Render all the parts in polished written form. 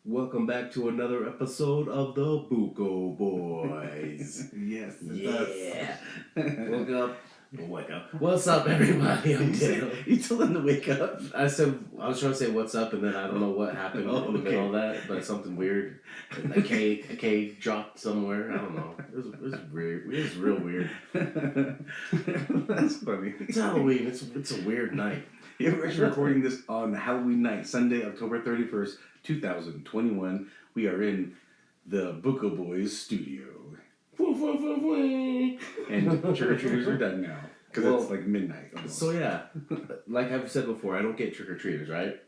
Welcome back to another episode of the Buko Boys. Yes, Yeah. Wake up. What's up, everybody? I'm Dale. You told them to wake up? I was trying to say what's up, and then I don't know what happened in the middle of that, but something weird. A K dropped somewhere. I don't know. It was weird. It was real weird. That's funny. It's Halloween. It's a weird night. Yeah, we're actually recording this on Halloween night, Sunday, October 31st, 2021. We are in the Buko Boys studio. And trick-or-treaters are done now. Because it's like midnight almost. So yeah, like I've said before, I don't get trick-or-treaters, right?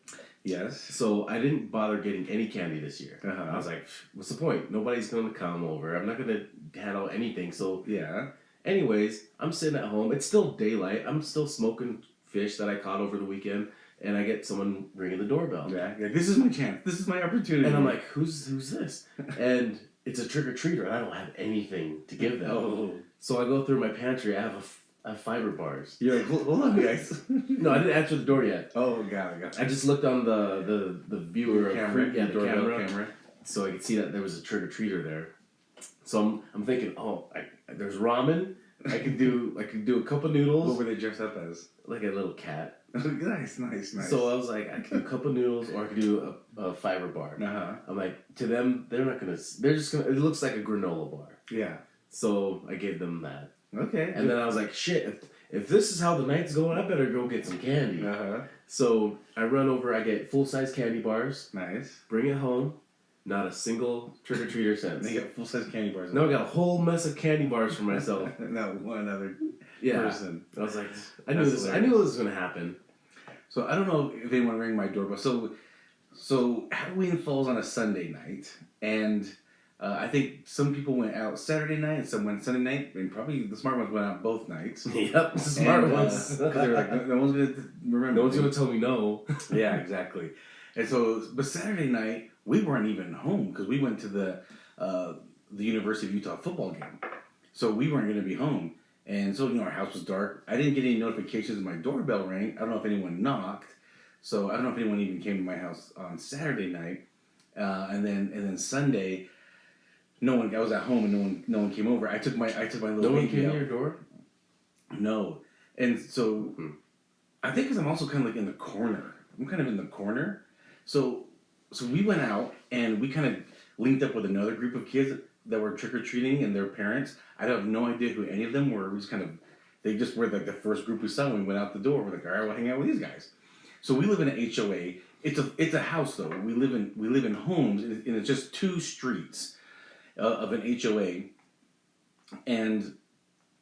Yes. So I didn't bother getting any candy this year. Uh-huh. I was like, what's the point? Nobody's going to come over. I'm not going to hand out anything. So yeah. Anyways, I'm sitting at home. It's still daylight. I'm still smoking fish that I caught over the weekend. And I get someone ringing the doorbell. Yeah. This is my chance. This is my opportunity. And I'm like, who's this? And it's a trick-or-treater. And I don't have anything to give them. Oh. So I go through my pantry. I have fiber bars. You're like, hold on, guys. No, I didn't answer the door yet. Oh, got it. I just looked on the viewer camera, the camera, so I could see that there was a trick-or-treater there. So I'm thinking, there's ramen. I could do a cup of noodles. What were they dressed up as? Like a little cat. Nice. So I was like, I could do a cup of noodles, or I could do a fiber bar. Uh-huh. I'm like, to them, they're just gonna. It looks like a granola bar. Yeah. So I gave them that. Okay. And then I was like, shit, if this is how the night's going, I better go get some candy. Uh-huh. So I run over, I get full-size candy bars. Nice. Bring it home. Not a single trick-or-treater since. They got full-size candy bars. No, I got a whole mess of candy bars for myself. Not one other person. I was like, I knew this was going to happen. So I don't know if anyone rang my doorbell. So Halloween falls on a Sunday night, and I think some people went out Saturday night and some went Sunday night, and probably the smart ones went out both nights. Yep, the smart ones. Because they're like, no one's going to remember. No one's going to tell me no. Yeah, exactly. And so, but Saturday night, we weren't even home because we went to the University of Utah football game. So we weren't going to be home. And so, our house was dark. I didn't get any notifications. My doorbell rang. I don't know if anyone knocked. So I don't know if anyone even came to my house on Saturday night. And then Sunday, no one. I was at home and no one came over. I took my little No one baby came out. to your door? No. And so I think because I'm also kind of like in the corner. I'm kind of in the corner. So we went out and we kind of linked up with another group of kids that were trick-or-treating and their parents. I have no idea who any of them were. They just were like the first group we saw when we went out the door. We're like, all right, we'll hang out with these guys. So we live in an HOA. It's a house though. We live in homes and it's just two streets of an HOA, and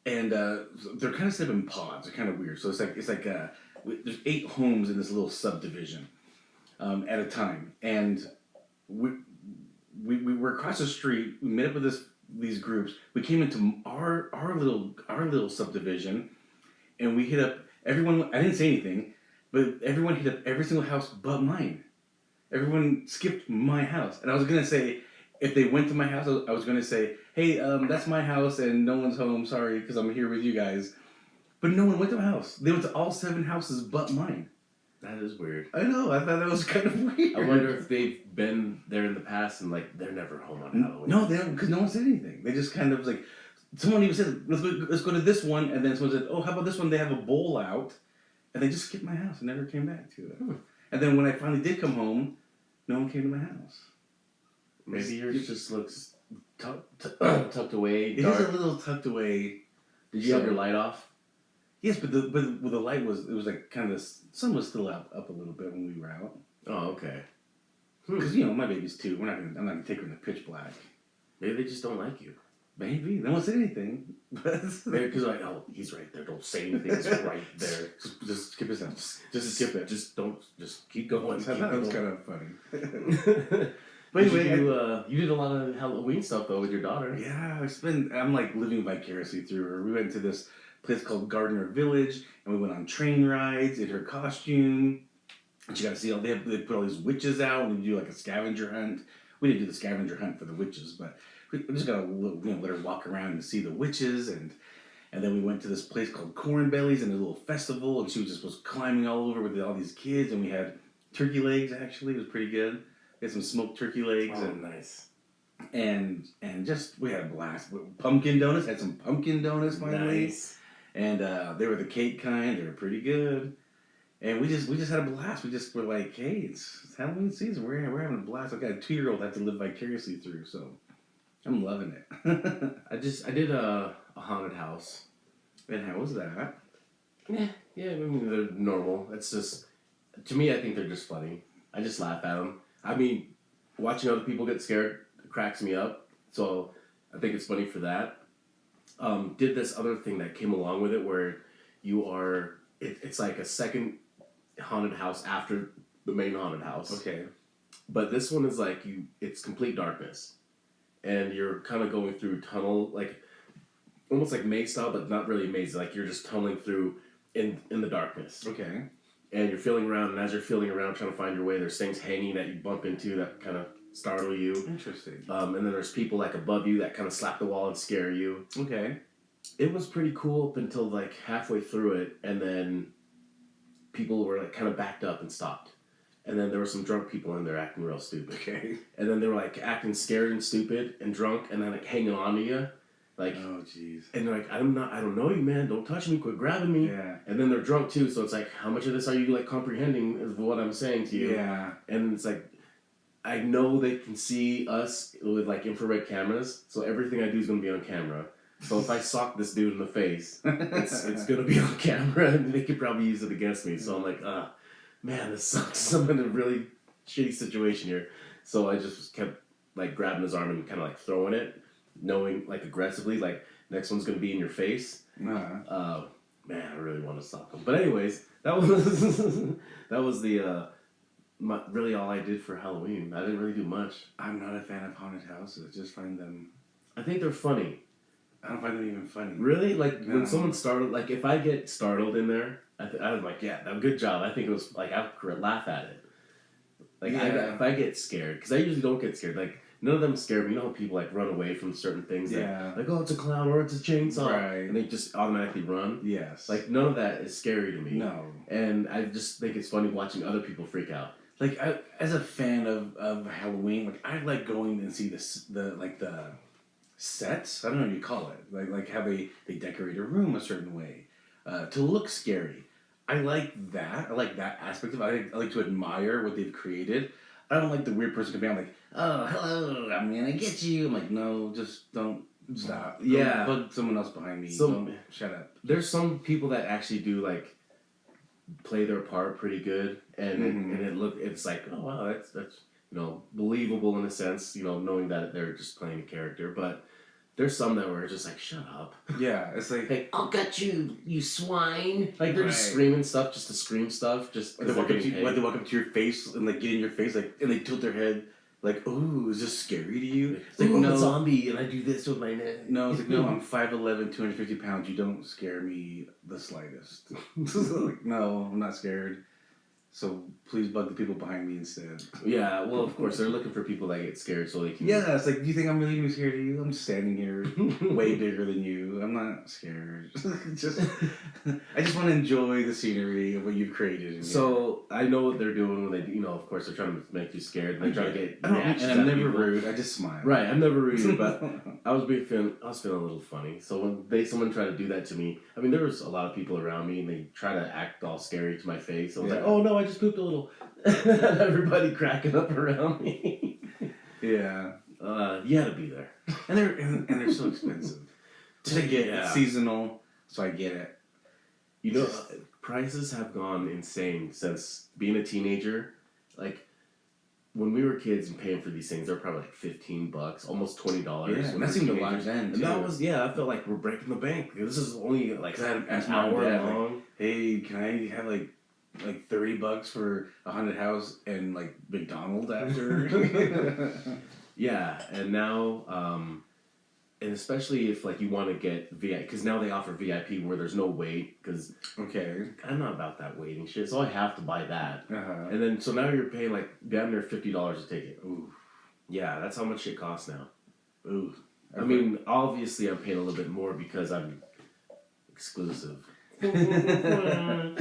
they're kind of set up in pods. They're kind of weird. So it's like there's 8 homes in this little subdivision at a time, and we were across the street. We met up with these groups. We came into our little subdivision, and we hit up everyone. I didn't say anything, but everyone hit up every single house but mine. Everyone skipped my house, and I was gonna say if they went to my house, I was gonna say, hey, that's my house, and no one's home. Sorry, because I'm here with you guys. But no one went to my house. They went to all 7 houses but mine. That is weird. I know. I thought that was kind of weird. I wonder if they've been there in the past and like they're never home on Halloween. No, they don't, because no one said anything. They just kind of like, someone even said, let's go to this one, and then someone said, oh, how about this one? They have a bowl out, and they just skipped my house and never came back to it. And then when I finally did come home, no one came to my house. Maybe yours just looks tucked away. It dark. is a little tucked away. Did you have your light off? Yes, but the light was like kind of the sun was still up a little bit when we were out. Oh, okay. Because my baby's 2. I'm not gonna take her in the pitch black. Maybe they just don't like you. Maybe no one said anything. Maybe because like, oh, he's right there. Don't say anything. He's right there. Just skip it. Just skip it. Just keep going. That was kind of funny. But anyway, you did a lot of Halloween stuff though with your daughter. Yeah, I'm like living vicariously through her. We went to this place called Gardner Village, and we went on train rides in her costume. And she got to see they put all these witches out, and we do like a scavenger hunt. We didn't do the scavenger hunt for the witches, but we just got to let her walk around and see the witches, and then we went to this place called Corn Bellies and a little festival, and she was climbing all over with all these kids, and we had turkey legs. Actually, it was pretty good. We had some smoked turkey legs. Oh, nice. And just, we had a blast. Pumpkin donuts, had some pumpkin donuts finally. Nice. And they were the cake kind. They were pretty good. And we just had a blast. We just were like, hey, it's Halloween season. We're having a blast. I've got a 2-year-old I have to live vicariously through, so I'm loving it. I did a haunted house. And how was that? Yeah, I mean, they're normal. It's just, to me, I think they're just funny. I just laugh at them. I mean, watching other people get scared cracks me up, so I think it's funny for that. Did this other thing that came along with it where it's like a second haunted house after the main haunted house. Okay. But this one is like it's complete darkness. And you're kind of going through tunnel, like almost like maze style, but not really maze. Like you're just tunneling through in the darkness. Okay. And you're feeling around, and as you're feeling around trying to find your way, there's things hanging that you bump into that kind of startle you. Interesting. And then there's people like above you that kind of slap the wall and scare you. Okay. It was pretty cool up until like halfway through it, and then people were like kind of backed up and stopped. And then there were some drunk people in there acting real stupid. Okay. And then they were like acting scared and stupid and drunk, and then like hanging on to you. Like, oh jeez. And they're like, I don't know you, man. Don't touch me. Quit grabbing me. Yeah. And then they're drunk too, so it's like, how much of this are you like comprehending of what I'm saying to you? Yeah. And it's like, I know they can see us with like infrared cameras, so everything I do is gonna be on camera. So if I sock this dude in the face, it's gonna be on camera, and they could probably use it against me. So I'm like, man, this sucks. I'm in a really shitty situation here. So I just kept like grabbing his arm and kind of like throwing it, knowing like aggressively, like next one's gonna be in your face. Uh-huh. Man, I really want to sock him. But anyways, that was really all I did for Halloween. I didn't really do much. I'm not a fan of haunted houses. I just find them. I think they're funny. I don't find them even funny. Really? Like No. when someone startled, like if I get startled in there, I was like, yeah, good job. I think it was like I would laugh at it. Like Yeah. if I get scared, because I usually don't get scared. Like none of them scare me. You know how people like run away from certain things. Yeah. Like oh, it's a clown or it's a chainsaw, Right. and they just automatically run. Yes. Like none of that is scary to me. No. And I just think it's funny watching other people freak out. Like as a fan of Halloween, like I like going and see the sets. I don't know what you call it. Like how they decorate a room a certain way to look scary. I like that. I like that aspect of it. I like to admire what they've created. I don't like the weird person coming out like, oh, hello, I'm gonna get you. I'm like, no, just don't stop. Yeah. Don't bug someone else behind me. So- Don't shut up. There's some people that actually do like play their part pretty good, and it's like, oh wow, that's believable in a sense, knowing that they're just playing a character. But there's some that were just like, shut up. Yeah, it's like, Hey, I'll get you, you swine. Like they're just Right. screaming stuff just to scream stuff. Just they walk up to your face and like get in your face, like, and they tilt their head like, ooh, is this scary to you? It's like, I'm no, a zombie and I do this with my neck. no, it's like, no, I'm 5'11", 250 pounds. You don't scare me the slightest. Like, no, I'm not scared. So please bug the people behind me instead. Yeah, well, of course they're looking for people that get scared so they can. Yeah, it's like, do you think I'm really even scared of you? I'm just standing here, way bigger than you. I'm not scared. I just want to enjoy the scenery of what you've created. So I know what they're doing when they, of course, they're trying to make you scared. They're trying to get reactions. And I'm out of never people. rude. I just smile. Right, I'm never rude, but I was feeling a little funny. So when someone tried to do that to me, I mean, there was a lot of people around me, and they try to act all scary to my face. I was like, oh no, I just pooped a little. Everybody cracking up around me. Yeah. You had to be there, And they're so expensive. To get it's seasonal, so I get it. Prices have gone insane since being a teenager. Like when we were kids and paying for these things, they're probably like $15, almost $20. Yeah, and that seemed a lot then, too. And that was I felt like we're breaking the bank. This is only like an Ask hour mom and dad, long. like, hey, can I have like $30 for a haunted house and like McDonald's after? Yeah, and now, and especially if like you want to get VIP, because now they offer VIP where there's no wait. Because Okay. I'm not about that waiting shit, so I have to buy that. Uh-huh. And then so now you're paying like damn near $50 a ticket. Ooh. Yeah, that's how much it costs now. Ooh. I mean, obviously I'm paying a little bit more because I'm exclusive. For that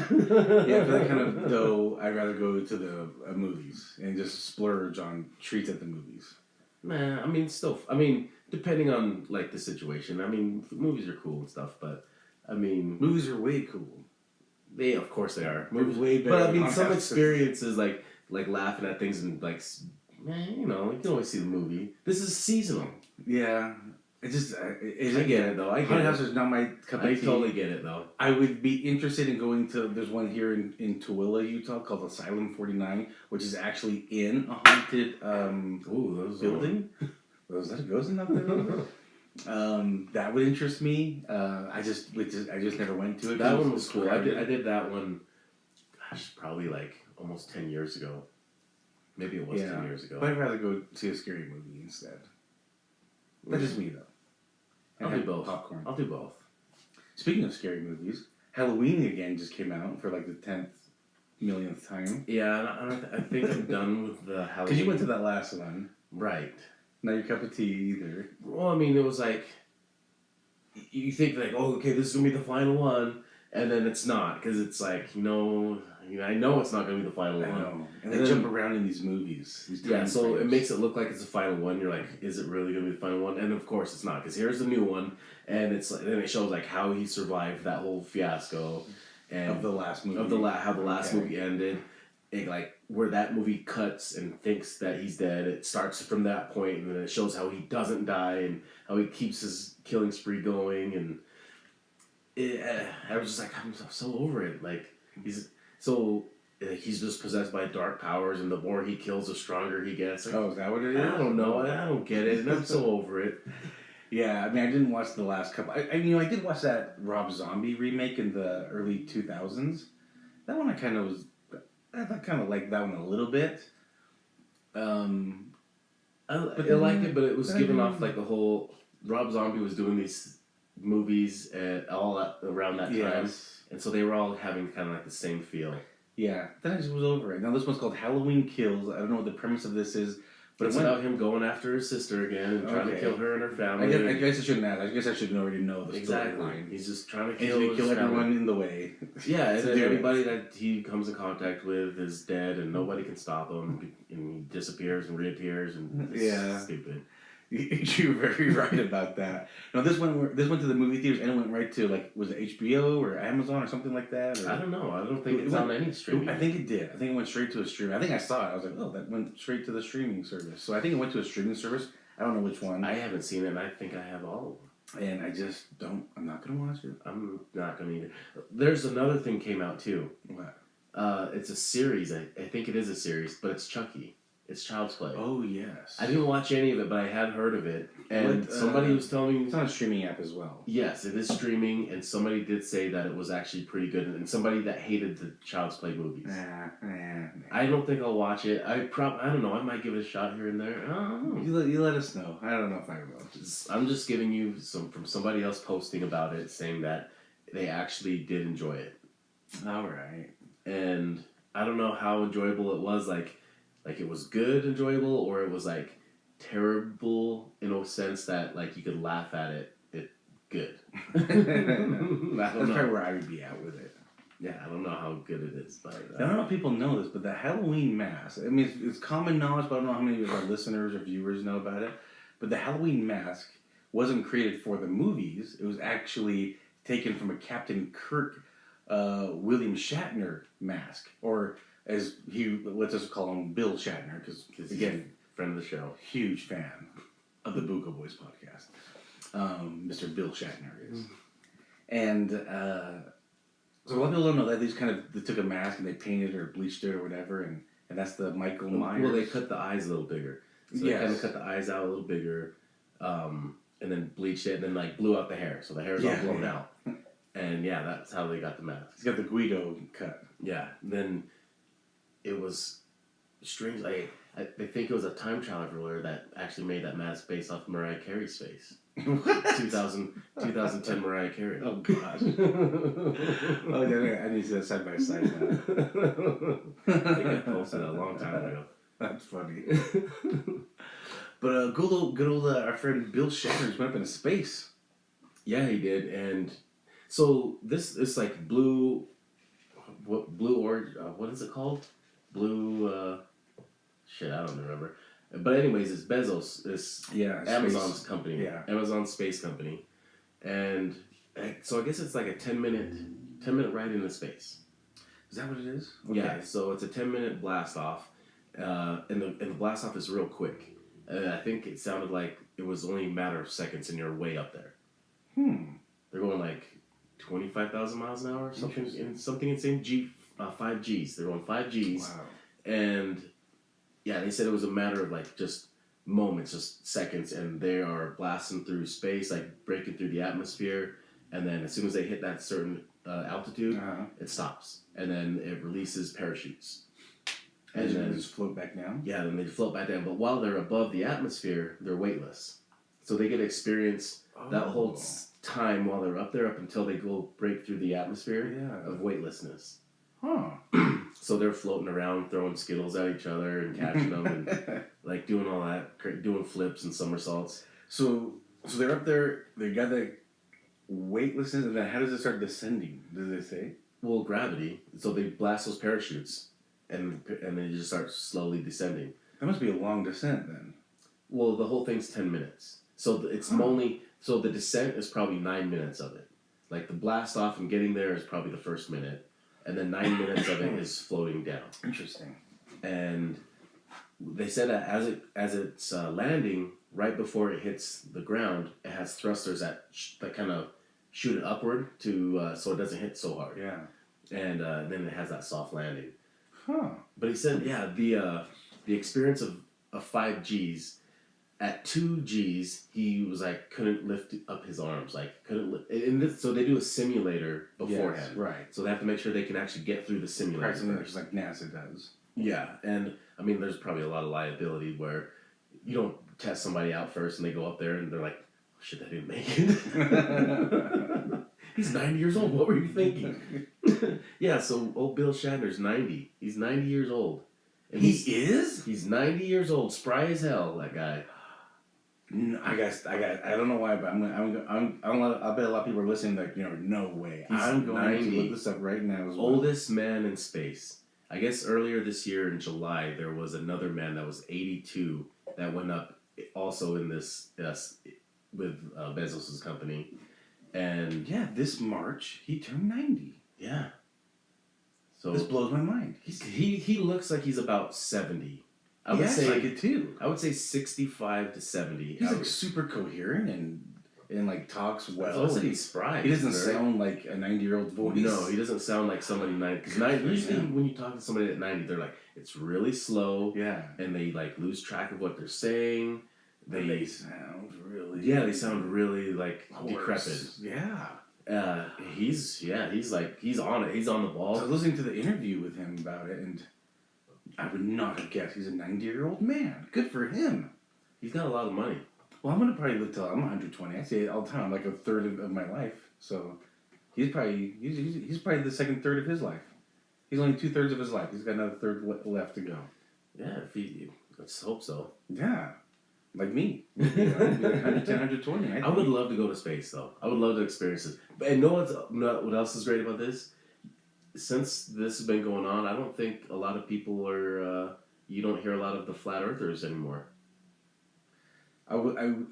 kind of dough, I'd rather go to the movies and just splurge on treats at the movies. Nah, I mean, still, I mean, depending on like the situation. I mean, movies are cool and stuff, but I mean, movies are way cool. Of course they are. Movies way better. But I mean, some experiences like laughing at things and like, man, you know, you can always see the movie. This is seasonal. Yeah. I get it though. Haunted House is not my cup of tea. I totally get it though. I would be interested in going to. There's one here in Tooele, Utah, called Asylum 49, which is actually in a haunted building. Was that a ghost in that building? That would interest me. I just never went to it. That one was cool. I did that one. Gosh, probably like almost 10 years ago. Maybe it was 10 years ago. But I'd rather go see a scary movie instead. That's just me though. I'll do both. Popcorn. I'll do both. Speaking of scary movies, Halloween again just came out for like the 10th millionth time. Yeah, I think I'm done with the Halloween. Because you went to that last one. Right. Not your cup of tea either. Well, I mean, it was like, you think like, oh, okay, this is going to be the final one, and then it's not, because it's like, I know it's not going to be the final one. I know. And they jump around in these movies. So it makes it look like it's the final one. You're like, is it really going to be the final one? And of course it's not, because here's the new one, and it's like, then it shows like how he survived that whole fiasco, and of the last movie, how the last movie ended. It, like where that movie cuts and thinks that he's dead. It starts from that point, and then it shows how he doesn't die and how he keeps his killing spree going. And I was just like, I'm so over it. Like he's just possessed by dark powers, and the more he kills, the stronger he gets. Like, is that what it is? I don't know. I don't get it, and I'm so over it. Yeah, I mean, I didn't watch the last couple. I did watch that Rob Zombie remake in the early 2000s. That one I kind of liked that one a little bit. I liked it, but it was giving off like the whole Rob Zombie was doing these movies around that time, and so they were all having kind of like the same feel. Yeah, then I just was over it. Now this one's called Halloween Kills. I don't know what the premise of this is, but it's about him going after his sister again and trying to kill her and her family. I guess I shouldn't ask. I guess I should already know the storyline. He's just trying to kill everyone in the way. Yeah, and then everybody that he comes in contact with is dead, and nobody can stop him. And he disappears and reappears, and it's stupid. You're very right about that. No, this went to the movie theaters and it went right to was it HBO or Amazon or something like that? I don't know. I don't think it's on any streaming. I think it did. I think it went straight to a stream. I think I saw it. I was like, oh, that went straight to the streaming service. So I think it went to a streaming service. I don't know which one. I haven't seen it, and I think I have all of them. And I just don't. I'm not gonna watch it. I'm not gonna either. There's another thing came out too. What? It's a series. I think it is a series, but it's Chucky. It's Child's Play. Oh, yes. I didn't watch any of it, but I had heard of it. And somebody was telling me... It's on a streaming app as well. Yes, it is streaming, and somebody did say that it was actually pretty good. And somebody that hated the Child's Play movies. I don't think I'll watch it. I don't know. I might give it a shot here and there. I don't know. You let us know. I don't know if I will. I'm just giving you from somebody else posting about it, saying that they actually did enjoy it. All right. And I don't know how enjoyable it was. Like it was good, enjoyable, or it was like terrible in a sense that like you could laugh at it. Good. That's probably where I would be at with it. Yeah, I don't know how good it is, but I don't know if people know this, but the Halloween mask. I mean, it's common knowledge, but I don't know how many of our listeners or viewers know about it. But the Halloween mask wasn't created for the movies. It was actually taken from a Captain Kirk, William Shatner mask, or as let's just call him Bill Shatner, because again, friend of the show, huge fan of the Buko Boys podcast. Mr. Bill Shatner is, and so a lot of people don't know that they took a mask and they painted it or bleached it or whatever, and that's the Michael Myers. Well, they cut the eyes a little bigger, so they kind of cut the eyes out a little bigger, and then bleached it, and then like blew out the hair, so the hair is all blown out, and that's how they got the mask. He's got the Guido cut. Yeah, then. It was strange. I think it was a time traveler that actually made that mask based off Mariah Carey's face. What? 2010 Mariah Carey. Oh, gosh. I need to see that side by side now. I think I posted that a long time ago. That's funny. But good old our friend Bill Shatner went up into space. Yeah, he did. And So this is like blue, blue orange? What is it called? Blue. Shit, I don't remember. But anyways, it's Bezos. It's Amazon's space. company. Yeah. Amazon's space company, and so I guess it's like a 10-minute ride into space. Is that what it is? Okay. Yeah. So it's a 10-minute blast off, and the blast off is real quick. I think it sounded like it was only a matter of seconds, and you're way up there. They're going like 25,000 miles an hour, something insane. 5 Gs. They're going 5 Gs. Wow. And yeah, they said it was a matter of like just moments, just seconds, and they are blasting through space, like breaking through the atmosphere. And then as soon as they hit that certain altitude, it stops, and then it releases parachutes. And then just float back down? Yeah, then they float back down. But while they're above the atmosphere, they're weightless. So they get to experience that whole time while they're up there, up until they go break through the atmosphere of weightlessness. So they're floating around, throwing Skittles at each other and catching them, and like doing all that, doing flips and somersaults. So they're up there. They got the weightlessness, and then how does it start descending? Does it say? Well, gravity. So they blast those parachutes, and then you just start slowly descending. That must be a long descent then. Well, the whole thing's 10 minutes. So it's only so the descent is probably 9 minutes of it. Like the blast off and getting there is probably the first minute. And then 9 minutes of it is floating down. Interesting. And they said that as it's landing, right before it hits the ground, it has thrusters that kind of shoot it upward to so it doesn't hit so hard. Yeah. And then it has that soft landing. But he said, yeah, the experience of 5 Gs. At 2 Gs, he was like couldn't lift up his arms, like couldn't lift. So they do a simulator beforehand, yes, right? So they have to make sure they can actually get through the simulator. Just like NASA does. Yeah, and I mean, there's probably a lot of liability where you don't test somebody out first, and they go up there and they're like, oh, "Shit, I didn't make it." He's 90 years old. What were you thinking? Yeah, so old Bill Shatner's 90. He's 90 years old. And He's 90 years old, spry as hell. That guy. I don't know why, but I bet a lot of people are listening. Like, no way. I'm going to look this up right now. As well. Oldest man in space. I guess earlier this year in July, there was another man that was 82 that went up also in this with Bezos' company, and yeah, this March he turned 90. Yeah. So this blows my mind. He looks like he's about 70. I would say like it too. I would say 65 to 70. He's like super coherent and like talks well. He's spry. He doesn't sound like a 90-year-old voice. No, he doesn't sound like somebody 90. Because usually when you talk to somebody at 90, they're like, it's really slow. Yeah. And they like lose track of what they're saying. They sound really. Yeah, they sound really like hoarse. Decrepit. Yeah. He's on it. He's on the ball. So I was listening to the interview with him about it, and I would not have guessed he's a 90-year-old man. Good for him. He's got a lot of money. Well, I'm gonna probably live till I'm 120. I say it all the time. I'm like a third of my life. So he's probably the second third of his life. He's only 2/3 of his life. He's got another third left to go. Yeah, let's hope so. Yeah, like me. Be like 110, 120. I would love to go to space though. I would love to experience this. And what else is great about this? Since this has been going on, I don't think a lot of people are. You don't hear a lot of the flat earthers anymore. I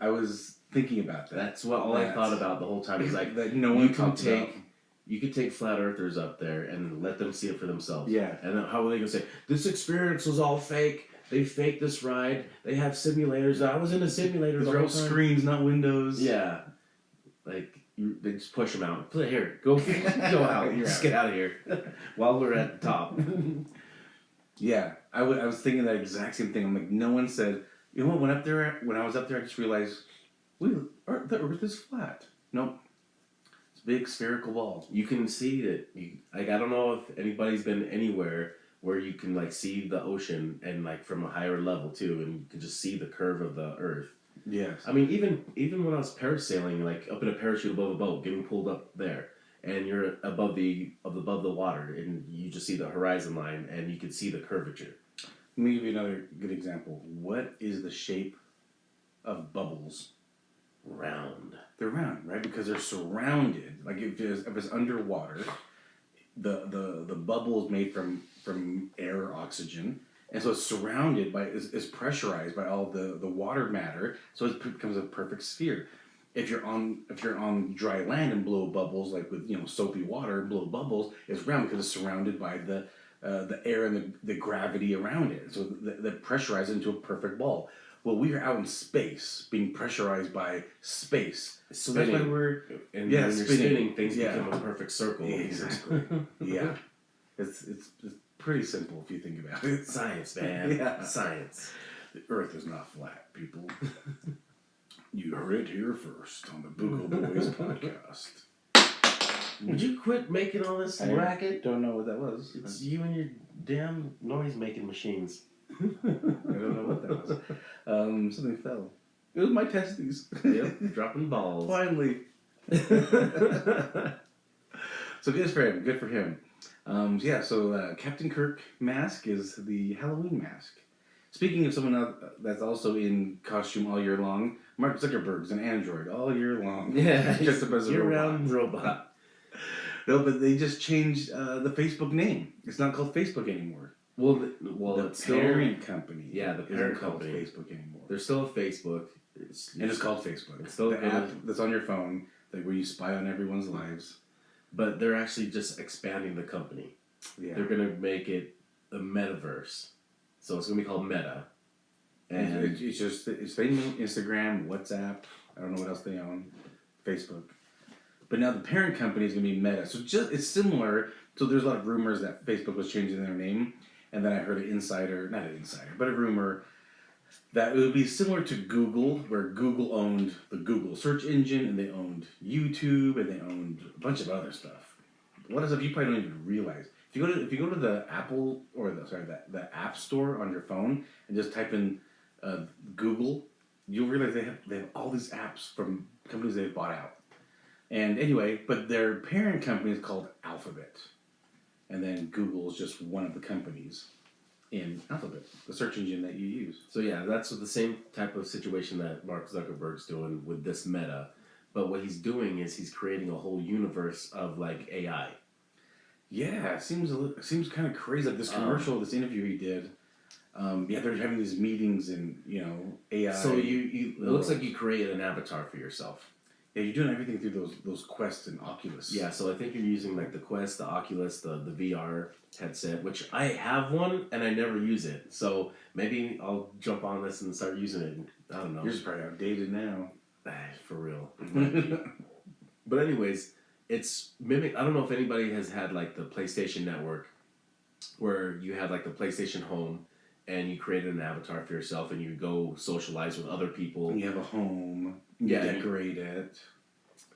was thinking about that. That's what I thought about the whole time. Is like that no one talks about. You could take flat earthers up there and let them see it for themselves. Yeah. And then how are they gonna say this experience was all fake? They faked this ride. They have simulators. I was in a simulator. They're all screens, not windows. Yeah. Like they just push them out. Here, go out. Just get out of here. While we're at the top. Yeah, I was thinking that exact same thing. I'm like, no one said. You know what? When I was up there, I just realized, the Earth is flat. Nope. It's a big spherical ball. You can see it. I don't know if anybody's been anywhere where you can like see the ocean and like from a higher level too, and you can just see the curve of the Earth. Yes. I mean, even when I was parasailing, like up in a parachute above a boat, getting pulled up there, and you're above the water, and you just see the horizon line, and you can see the curvature. Let me give you another good example. What is the shape of bubbles round. They're round, right? Because they're surrounded. Like if it's underwater, the bubble is made from air or oxygen, and so it's surrounded by is pressurized by all the water matter, so it becomes a perfect sphere. If you're on dry land and blow bubbles, like with soapy water, blow bubbles, it's round because it's surrounded by the air and the gravity around it. So that pressurizes into a perfect ball. Well, we are out in space, being pressurized by space. So that's that's why we're when you're spinning, things become a perfect circle. Exactly. Yeah. It's pretty simple if you think about it. Science, man. Yeah. Science. The Earth is not flat, people. You heard it here first on the Buko Boys podcast. Would you quit making all this racket? Don't know what that was. It's you and your damn noise-making machines. I don't know what that was. Something fell. It was my testes. Yep, dropping balls. Finally. So good for him. Good for him. So Captain Kirk mask is the Halloween mask. Speaking of someone that's also in costume all year long, Mark Zuckerberg's an android all year long. Yeah, just as a year-round robot. No, but they just changed the Facebook name. It's not called Facebook anymore. Well, the it's parent company. Yeah, the parent company. Isn't called Facebook anymore. There's still a Facebook. It's called Facebook. It's still the app that's on your phone, where you spy on everyone's lives. But they're actually just expanding the company. Yeah. They're gonna make it a Metaverse, so it's gonna be called Meta. And it's Instagram, WhatsApp. I don't know what else they own. Facebook. But now the parent company is gonna be Meta. So it's similar. So there's a lot of rumors that Facebook was changing their name, and then I heard not an insider, but a rumor that it would be similar to Google, where Google owned the Google search engine, and they owned YouTube, and they owned a bunch of other stuff. A lot of stuff you probably don't even realize. If you go to the Apple or the App Store on your phone and just type in Google, you'll realize they have all these apps from companies they've bought out. And anyway, but their parent company is called Alphabet, and then Google is just one of the companies in Alphabet, the search engine that you use. So yeah, that's the same type of situation that Mark Zuckerberg's doing with this Meta. But what he's doing is he's creating a whole universe of like AI. Yeah, it seems kind of crazy. Like this commercial, this interview he did. They're having these meetings and AI. So it looks like you created an avatar for yourself. Yeah, you're doing everything through those Quest and Oculus. Yeah, so I think you're using like the Quest, the Oculus, the VR headset, which I have one and I never use it. So maybe I'll jump on this and start using it. I don't know. You're just probably outdated now. For real. But anyways, it's mimic. I don't know if anybody has had like the PlayStation Network, where you had like the PlayStation Home, and you created an avatar for yourself, and you go socialize with other people. And you have a home. You decorate it,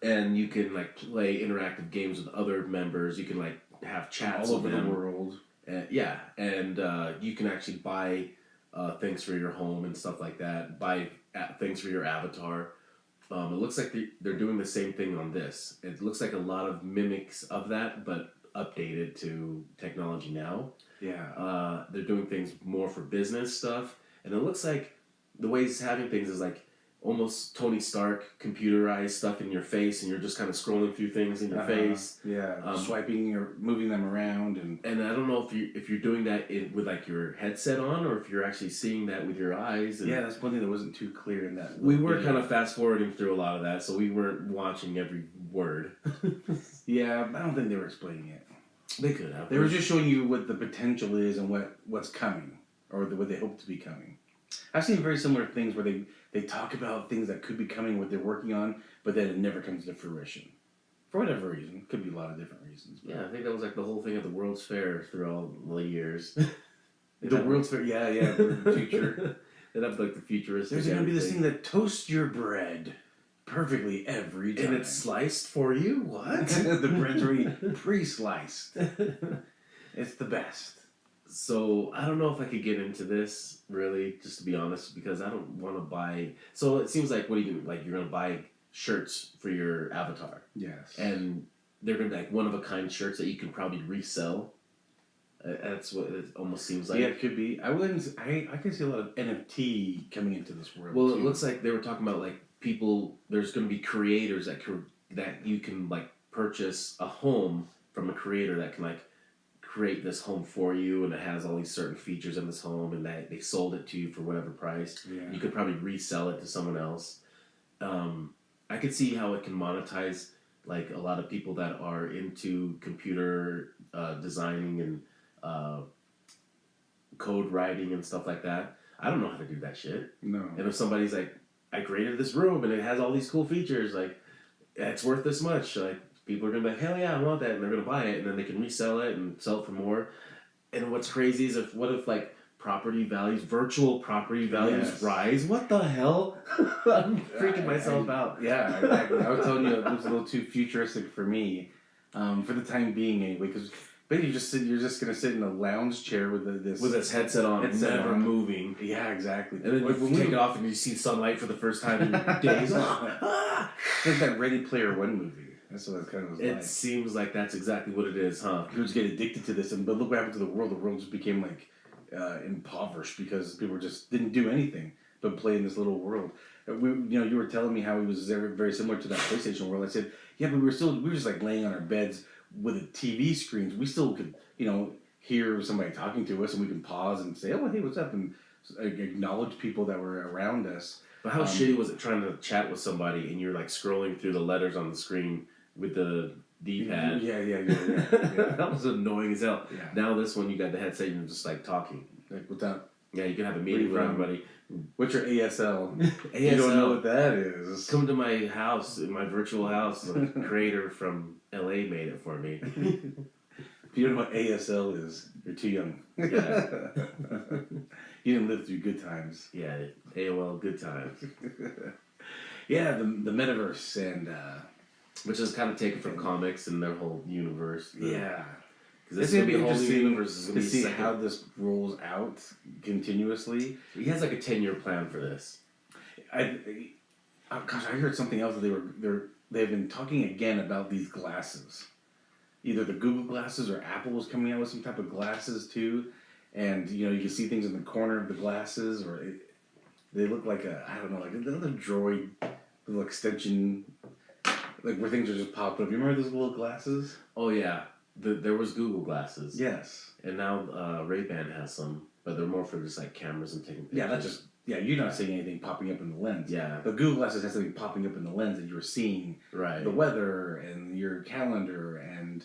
and you can like play interactive games with other members. You can like have chats all over the world. And you can actually buy things for your home and stuff like that. Buy things for your avatar. It looks like they're doing the same thing on this. It looks like a lot of mimics of that, but updated to technology now. Yeah. They're doing things more for business stuff, and it looks like the way he's having things is like almost Tony Stark computerized stuff in your face, and you're just kind of scrolling through things in your face. Yeah, swiping or moving them around, and I don't know if you're doing that with like your headset on, or if you're actually seeing that with your eyes. And that's one thing that wasn't too clear in that. We were kind of fast forwarding through a lot of that, so we weren't watching every word. Yeah, I don't think they were explaining it. They could have. They were just showing you what the potential is and what's coming, or what they hope to be coming. I've seen very similar things where they talk about things that could be coming, what they're working on, but then it never comes to fruition. For whatever reason. Could be a lot of different reasons. Yeah, I think that was like the whole thing at the World's Fair through all the years. The World's Fair, the future. They'd have like the futuristic. There's going to be this thing that toasts your bread perfectly every time. And it's sliced for you? What? The bread's already pre-sliced. It's the best. So, I don't know if I could get into this, really, just to be honest, because I don't want to buy... So, it seems like, what are you doing? Like, you're going to buy shirts for your avatar. Yes. And they're going to be like one-of-a-kind shirts that you can probably resell. That's what it almost seems like. Yeah, it could be. I can see a lot of NFT coming into this world. Well, too. It looks like they were talking about, like, there's going to be creators that you can like purchase a home from a creator that can like create this home for you, and it has all these certain features in this home, and that they sold it to you for whatever price. Yeah. You could probably resell it to someone else. I could see how it can monetize like a lot of people that are into computer designing and code writing and stuff like that. I don't know how to do that shit. No. And if somebody's like, I created this room and it has all these cool features, like, it's worth this much, like, people are gonna be like, hell yeah, I want that, and they're gonna buy it, and then they can resell it and sell it for more. And what's crazy is what if like virtual property values rise? What the hell? I'm freaking myself out. Yeah, exactly. I was telling you it was a little too futuristic for me, for the time being anyway, because basically you're just gonna sit in a lounge chair with this headset on, never moving. Yeah, exactly. And then when you take it off and you see sunlight for the first time in days. It's like that Ready Player One movie. That's what it kind of was like. It seems like that's exactly what it is, huh? People just get addicted to this, but look what happened to the world. The world just became like impoverished because people just didn't do anything but play in this little world. You were telling me how it was very, very similar to that PlayStation world. I said, yeah, but we were just like laying on our beds with the TV screens. We still could, hear somebody talking to us, and we can pause and say, oh, hey, what's up? And acknowledge people that were around us. But how shitty was it trying to chat with somebody and you're like scrolling through the letters on the screen with the D-pad? Yeah. That was annoying as hell. Yeah. Now this one, you got the headset and you're just like talking. Like, what's up? Yeah, you can have a meeting with everybody. What's your ASL? ASL. You don't know what that is. Come to my house, my virtual house. The creator from LA made it for me. If you don't know what ASL is, you're too young. Yeah. You didn't live through good times. Yeah, AOL good times. Yeah, the Metaverse and... which is kind of taken from comics and their whole universe. Yeah. Because this is going to be a whole new universe. To see how this rolls out continuously. He has like a 10-year plan for this. I heard something else that they've been talking again about these glasses. Either the Google glasses or Apple was coming out with some type of glasses too. And, you can see things in the corner of the glasses, or they look like like another droid, little extension, like where things are just popping up. You remember those little glasses? Oh, yeah. There was Google glasses. Yes. And now Ray-Ban has some, but they're more for just like cameras and taking pictures. You're not seeing anything popping up in the lens. Yeah. But Google Glasses has something popping up in the lens that you're seeing the weather and your calendar and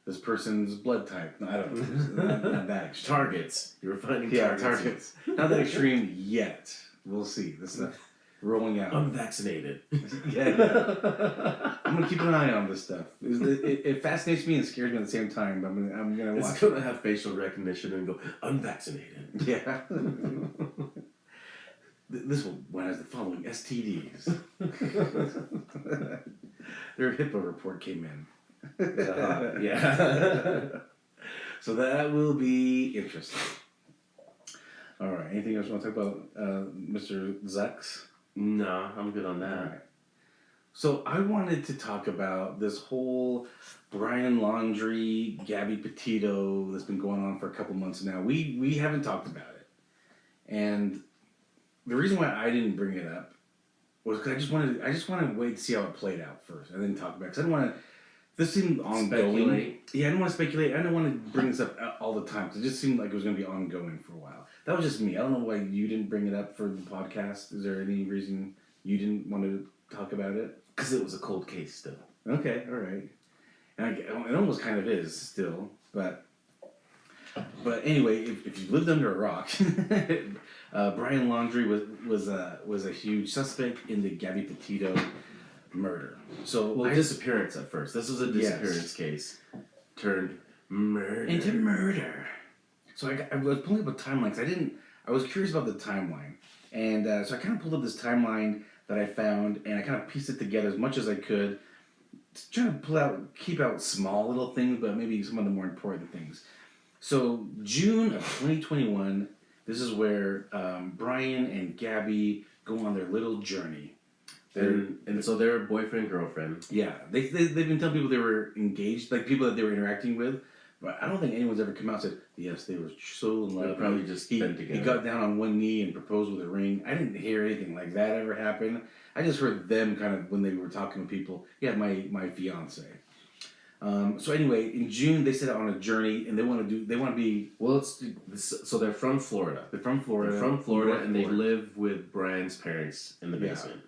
this person's blood type. No, I don't know. Not that extreme. Targets. You were finding targets. Not that extreme yet. We'll see. This stuff rolling out. Unvaccinated. Yeah. I'm going to keep an eye on this stuff. It fascinates me and scares me at the same time. But I'm going to watch. It's going to have facial recognition and go, unvaccinated. Yeah. This one has the following STDs. Their HIPAA report came in. Yeah. So that will be interesting. All right. Anything else you want to talk about, Mr. Zucks? No, I'm good on that. All right. So I wanted to talk about this whole Brian Laundrie, Gabby Petito that's been going on for a couple months now. We haven't talked about it. And the reason why I didn't bring it up was because I just wanted to wait to see how it played out first. I didn't talk about it because I didn't want to. This seemed ongoing. Speculate. Yeah, I didn't want to speculate. I didn't want to bring this up all the time because it just seemed like it was going to be ongoing for a while. That was just me. I don't know why you didn't bring it up for the podcast. Is there any reason you didn't want to talk about it? Because it was a cold case still. Okay, all right. And it almost kind of is still, but anyway, if you lived under a rock, Brian Laundrie was a huge suspect in the Gabby Petito murder. So disappearance at first. This was a disappearance case turned murder into murder. So I was pulling up a timeline because I was curious about the timeline, and so I kind of pulled up this timeline that I found, and I kind of pieced it together as much as I could, trying to keep out small little things, but maybe some of the more important things. So June of 2021, this is where Brian and Gabby go on their little journey. So they're boyfriend, girlfriend. Yeah, they've been telling people they were engaged, like people that they were interacting with, But I don't think anyone's ever come out and said, yes, they were so in love. They're probably just been together. He got down on one knee and proposed with a ring. I didn't hear anything like that ever happen. I just heard them kind of, when they were talking to people, yeah, my fiance. So anyway, in June, they set out on a journey, and they want to be... Well, so they're from Florida. They're from Florida. And they live with Brian's parents in the basement.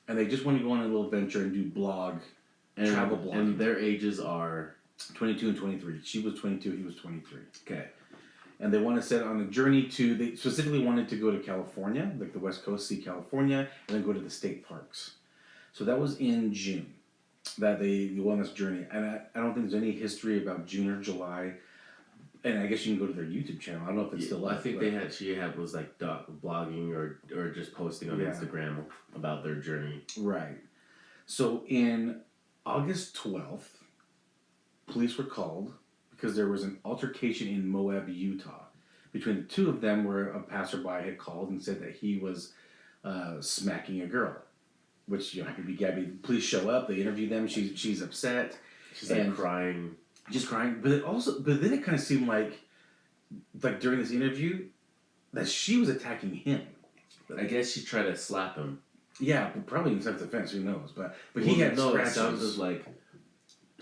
And they just want to go on a little adventure and do travel blogging. And their ages are... 22 and 23. She was 22, he was 23. Okay. And they want to set on a journey they specifically wanted to go to California, like the West Coast, see California, and then go to the state parks. So that was in June, that they go on this journey. And I don't think there's any history about June or July. And I guess you can go to their YouTube channel. I don't know if it's still up. I think she was like blogging or just posting on Instagram about their journey. Right. So in August 12th, police were called because there was an altercation in Moab, Utah, between the two of them, where a passerby had called and said that he was smacking a girl, which had to be Gabby. Police show up, they interview them. She's upset. She's like crying, just crying. But then it kind of seemed like during this interview that she was attacking him. I guess she tried to slap him. Yeah, probably in self-defense. Who knows? But he had scratches. It sounds like.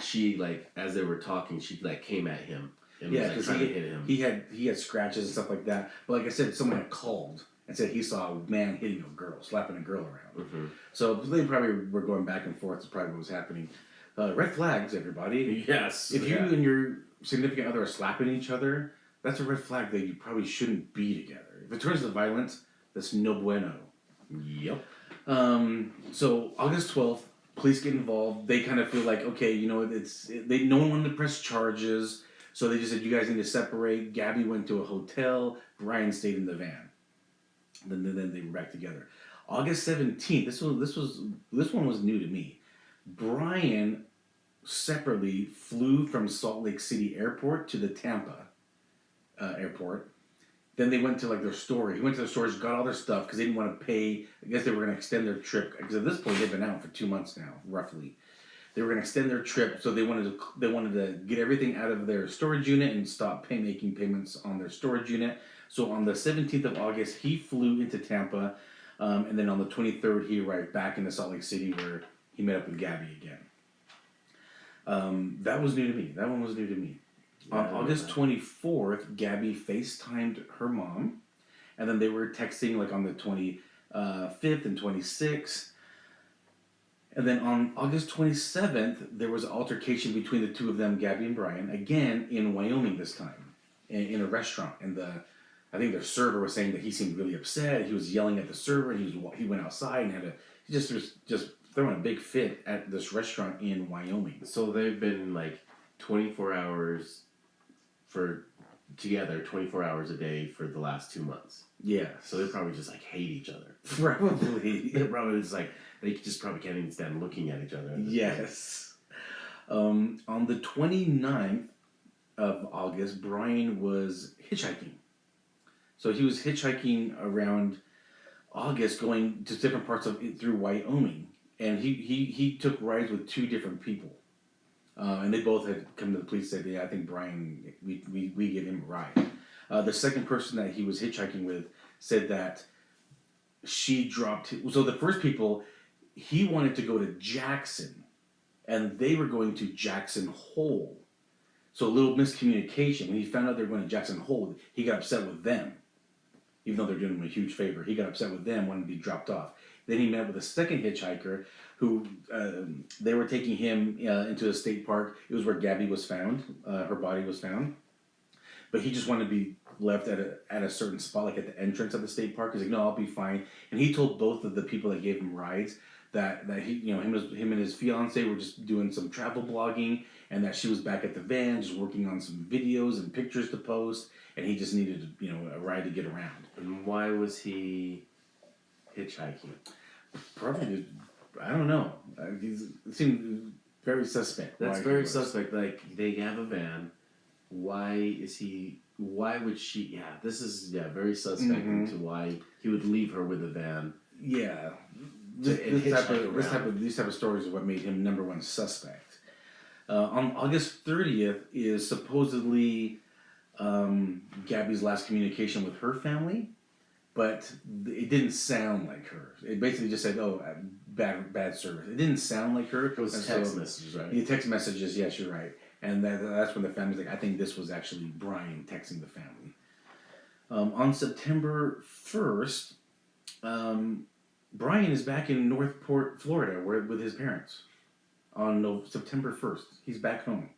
She as they were talking, she came at him and was trying to hit him. He had scratches and stuff like that. But like I said, someone had called and said he saw a man hitting a girl, slapping a girl around. Mm-hmm. So they probably were going back and forth. That's probably what was happening. Red flags, everybody. Yes. If you and your significant other are slapping each other, that's a red flag that you probably shouldn't be together. If it turns to violence, that's no bueno. Yep. So August 12th. Police get involved. They kind of feel like, okay, no one wanted to press charges, so they just said, you guys need to separate. Gabby went to a hotel. Brian stayed in the van. Then they were back together. August 17th. This one was new to me. Brian separately flew from Salt Lake City Airport to the Tampa airport. Then they went to their storage. He went to the storage, got all their stuff because they didn't want to pay. I guess they were going to extend their trip because at this point they've been out for 2 months now, roughly. They were going to extend their trip, so they wanted to get everything out of their storage unit and stop making payments on their storage unit. So on the 17th of August, he flew into Tampa, and then on the 23rd he arrived back into Salt Lake City where he met up with Gabby again. That was new to me. That one was new to me. On August 24th, Gabby FaceTimed her mom, and then they were texting on the 25th and 26th. And then on August 27th, there was an altercation between the two of them, Gabby and Brian, again in Wyoming this time, in a restaurant. And I think their server was saying that he seemed really upset. He was yelling at the server. He went outside and he was just throwing a big fit at this restaurant in Wyoming. So they've been 24 hours together 24 hours a day for the last 2 months. Yeah. So they probably just hate each other. Probably. They're probably just they just probably can't even stand looking at each other. Yes. On the 29th of August, Brian was hitchhiking. So he was hitchhiking around August, going to different parts through Wyoming, and he took rides with two different people. And they both had come to the police and said, yeah, I think Brian, we give him a ride. The second person that he was hitchhiking with said that she dropped... So the first people, he wanted to go to Jackson, and they were going to Jackson Hole. So a little miscommunication. When he found out they were going to Jackson Hole, he got upset with them. Even though they're doing him a huge favor, he got upset with them, wanted to be dropped off. Then he met with a second hitchhiker who they were taking him into a state park. It was where Gabby was found. Her body was found. But he just wanted to be left at a certain spot, at the entrance of the state park. He's like, no, I'll be fine. And he told both of the people that gave him rides that he, him and his fiance were just doing some travel blogging, and that she was back at the van just working on some videos and pictures to post, and he just needed a ride to get around. And why was he hitchhiking? Probably, I don't know. It seemed very suspect. That's very suspect. They have a van. Why would she? Yeah, this is very suspect into why he would leave her with a van. Yeah, these type of stories are what made him number one suspect. On August 30th is supposedly Gabby's last communication with her family, but it didn't sound like her. It basically just said, "Oh, bad service." It didn't sound like her. It was text messages, right? The text messages, yes, you're right. And that's when the family's like, I think this was actually Brian texting the family. On September 1st, Brian is back in Northport, Florida, with his parents. On September 1st, he's back home.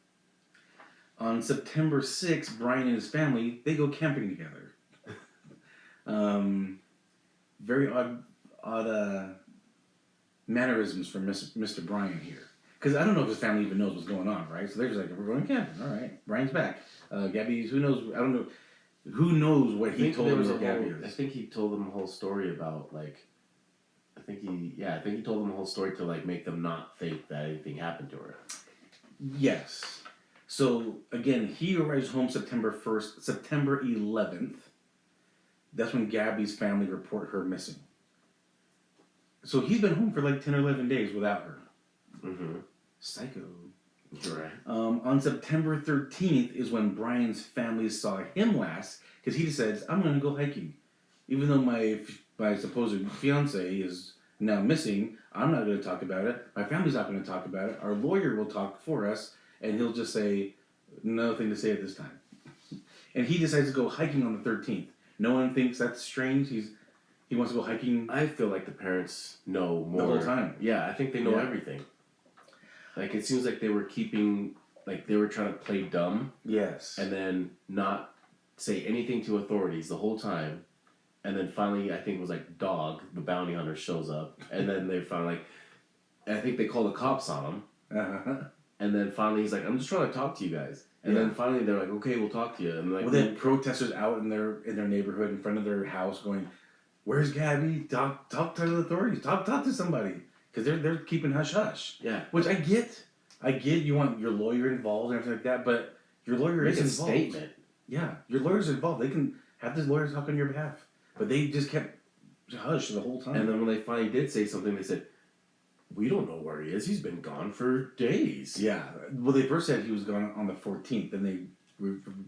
On September 6th, Brian and his family, they go camping together. Very odd mannerisms from Mr. Brian here. Because I don't know if his family even knows what's going on, right? So they're just like, we're going camping. All right. Brian's back. Gabby's, who knows? I don't know. Who knows what he told them Gabby is? I think he told them a whole story about, like, I think he told them a whole story to, like, make them not think that anything happened to her. Yes. So, again, he arrives home September 1st. September 11th, that's when Gabby's family report her missing. So he's been home for like 10 or 11 days without her. Mm-hmm. Psycho. You're right. On September 13th is when Brian's family saw him last, because he decides, I'm going to go hiking. Even though my supposed fiance is now missing, I'm not going to talk about it. My family's not going to talk about it. Our lawyer will talk for us, and he'll just say, nothing to say at this time. And he decides to go hiking on the 13th. No one thinks that's strange. He wants to go hiking. I feel like the parents know more. The whole time. Yeah, I think they know everything. Like, it seems like they were trying to play dumb. Yes. And then not say anything to authorities the whole time. And then finally, I think it was like Dog, the bounty hunter, shows up. And then they finally, I think they call the cops on him. Uh-huh. And then finally he's like, I'm just trying to talk to you guys. And then finally they're like, okay, we'll talk to you. And like, they had protesters out in their neighborhood in front of their house going, where's Gabby? Talk to the authorities. Talk to somebody. Because they're keeping hush-hush. Yeah. Which I get. You want your lawyer involved and everything like that, but your lawyer is involved. Make a statement. Yeah, your lawyer's involved. They can have this lawyer talk on your behalf. But they just kept hush the whole time. And then when they finally did say something, they said, we don't know where he is. He's been gone for days. Yeah. Well, they first said he was gone on the 14th. Then they